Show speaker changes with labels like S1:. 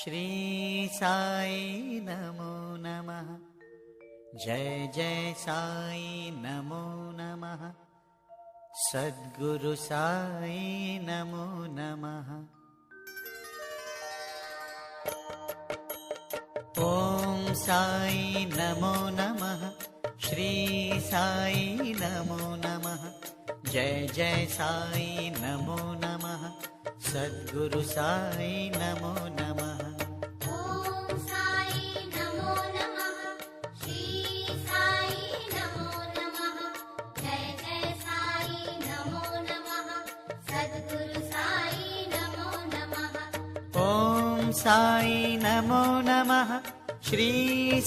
S1: श्री साई नमो नमः। जय जय साई नमो नमः। सद्गुरु साई नमो नमः। ओम साई नमो नमः। श्री साई नमो नमः। जय जय साई नमो नमः। सद्गुरु साई नमो नमः।
S2: ओम साई नमो नमः। श्री साई नमो नमः। जय जय साई नमो नमः। सद्गुरु साई नमो नमः।
S1: ओम साई नमो नमः। श्री